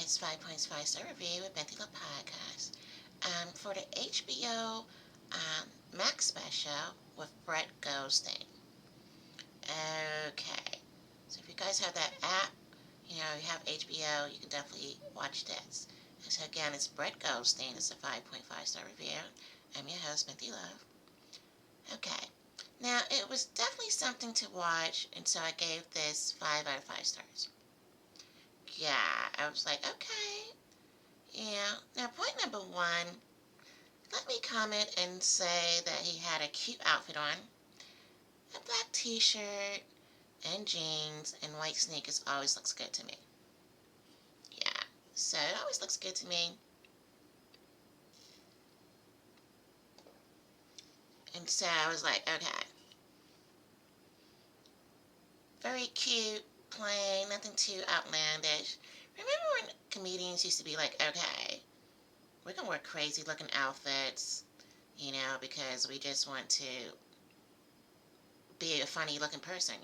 It's 5 Points 5-Star Review with Binti Love podcast. For the HBO Max special with Brett Goldstein. Okay, so if you guys have that app, you have HBO, you can definitely watch this. And so again, it's Brett Goldstein. It's a 5.5-star review. I'm your host, Binti Love. Okay, now it was definitely something to watch, and so I gave this 5 out of 5 stars. Yeah, I was like, okay. Yeah. Now, point number one, let me comment and say that he had a cute outfit on. A black t-shirt and jeans and white sneakers always looks good to me. Yeah. So it always looks good to me. And so I was like, okay. Very cute, plain, nothing too outlandish. Remember when comedians used to be like, okay, we're going to wear crazy looking outfits, because we just want to be a funny looking person,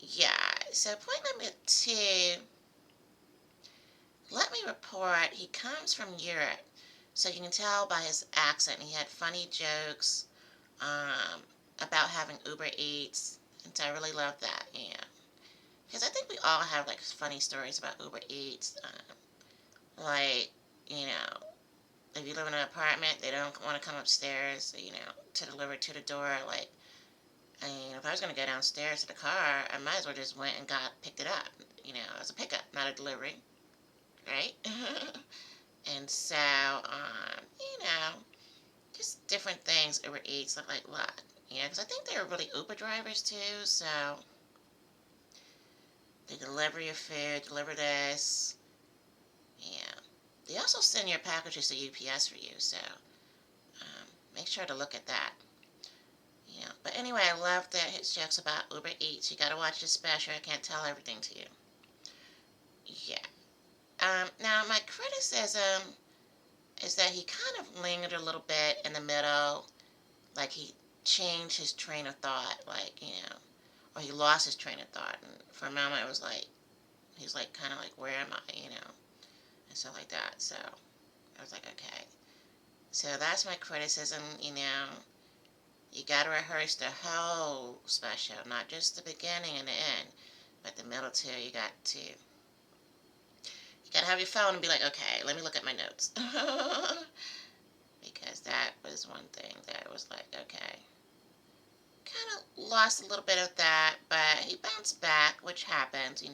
Yeah, so point number two, let me report he comes from Europe, so you can tell by his accent he had funny jokes about having Uber Eats, and so I really love that, because I think we all have like funny stories about Uber Eats, like, if you live in an apartment, they don't want to come upstairs, to deliver to the door, like, if I was going to go downstairs to the car, I might as well just went and picked it up, as a pickup, not a delivery, right? And so, just different things Uber Eats look like a lot, because I think they're really Uber drivers too, so they deliver your food, deliver this, yeah. They also send your packages to UPS for you, so make sure to look at that. Yeah, but anyway, I love that his jokes about Uber Eats. You gotta watch this special. I can't tell everything to you. Yeah. Now, my criticism is that he kind of lingered a little bit in the middle, like he changed his train of thought, like, or he lost his train of thought. And for a moment, it was like, he's like, kind of like, where am I, and stuff like that. So I was like, okay. So that's my criticism, You gotta rehearse the whole special, not just the beginning and the end, but the middle too. You gotta have your phone and be like, okay, let me look at my notes. Because that was one thing that was like, okay. Kind of lost a little bit of that, but he bounced back, which happens, It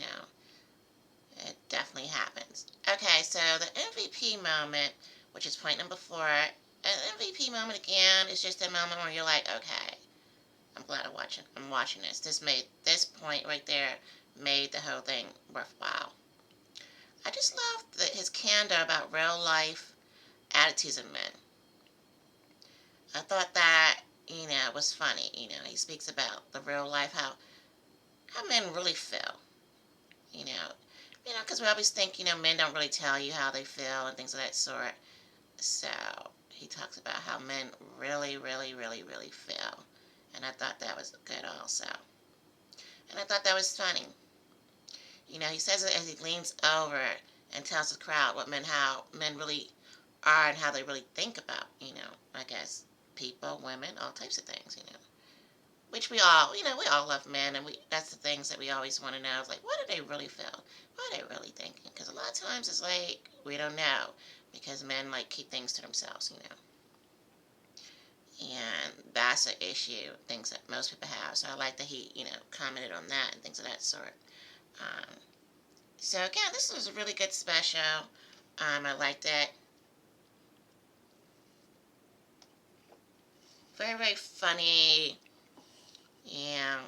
definitely happens. Okay, so the MVP moment, which is point number 4, an MVP moment again is just a moment where you're like, okay, I'm glad I'm watching this. This point right there made the whole thing worthwhile. I just love his candor about real life attitudes of men. I thought that, was funny. He speaks about the real life, how men really feel. You know, because we always think, men don't really tell you how they feel and things of that sort. So he talks about how men really, really, really, really feel. And I thought that was good also. And I thought that was funny. He says it as he leans over and tells the crowd how men really are and how they really think about, I guess people, women, all types of things, Which we all love men, and that's the things that we always want to know. It's like, what do they really feel? What are they really thinking? Because a lot of times it's like, we don't know, because men like keep things to themselves, And that's an issue, things that most people have. So I like that he, commented on that and things of that sort. Um, so again, this was a really good special. I liked it. Very, very funny. Yeah,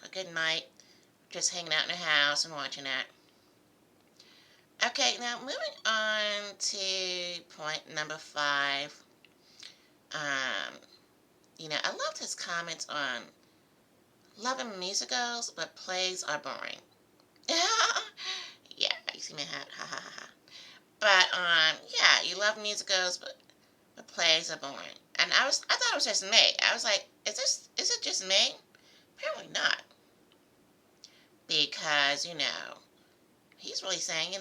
a good night. Just hanging out in the house and watching that. Okay, now moving on to point number 5. Um, I loved his comments on loving musicals, but plays are boring. Yeah, you see me hat, ha ha ha ha. But yeah, you love musicals, but the plays are boring. And I thought it was just me. I was like, is it just me? Apparently not, because he's really saying,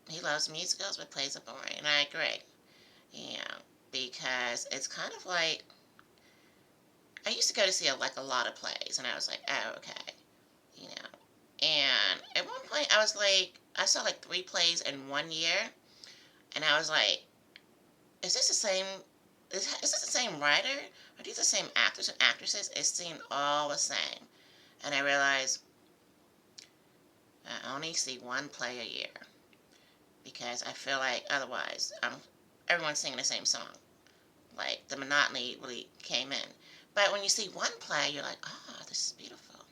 he loves musicals, but plays are boring. And I agree. Because it's kind of like, I used to go to see a lot of plays, and I was like, oh, okay, you know. And at one point, I was like, I saw like 3 plays in 1 year, and I was like, is this the same? Is this the same writer? Are these the same actors and actresses? It seemed all the same, and I realized I only see 1 play a year because I feel like otherwise, everyone's singing the same song. Like the monotony really came in. But when you see 1 play, you're like, oh, this is beautiful.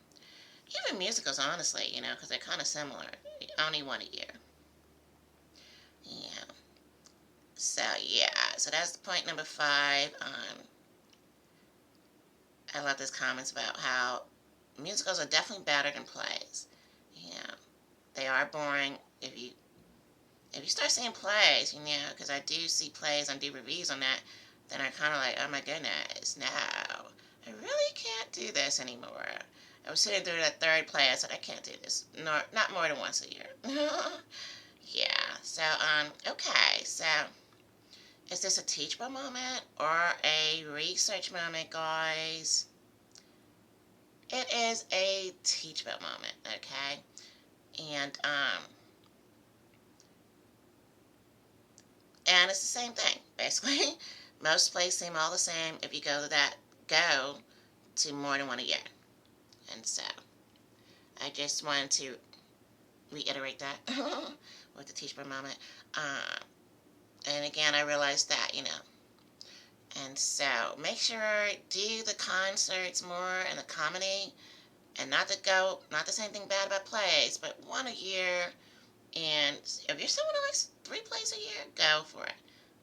Even musicals, honestly, because they're kind of similar. Only one a year. Yeah. So yeah. So that's point number 5. I love this comments about how musicals are definitely better than plays. Yeah. They are boring if you start seeing plays, because I do see plays and do reviews on that, then I'm kind of like, oh my goodness, no, I really can't do this anymore. I was sitting through that 3rd play, I said, I can't do this, not more than once a year. Yeah, so, okay, so, is this a teachable moment or a research moment, guys? It is a teachable moment, okay? And, And it's the same thing, basically. Most plays seem all the same if you go to more than one a year. And so I just wanted to reiterate that with the teachable moment. And again, I realized that. And so make sure do the concerts more and the comedy, and not to say anything bad about plays, but one a year. And if you're someone who likes 3 plays a year, go for it.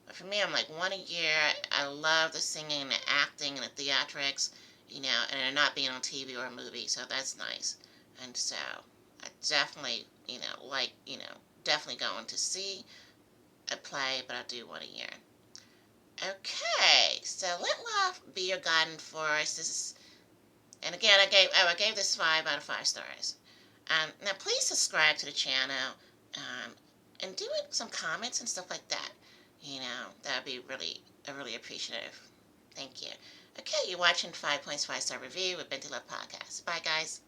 But for me, I'm like 1 a year. I love the singing, the acting, and the theatrics, and it not being on TV or a movie, so that's nice. And so I definitely, definitely going to see a play, but I do 1 a year. Okay, so let love be your guiding force. And again, I gave this 5 out of 5 stars. Now please subscribe to the channel, and do some comments and stuff like that. That'd be really appreciative. Thank you. Okay, you're watching 5 Points 5 Star Review with Binti Love Podcast. Bye, guys.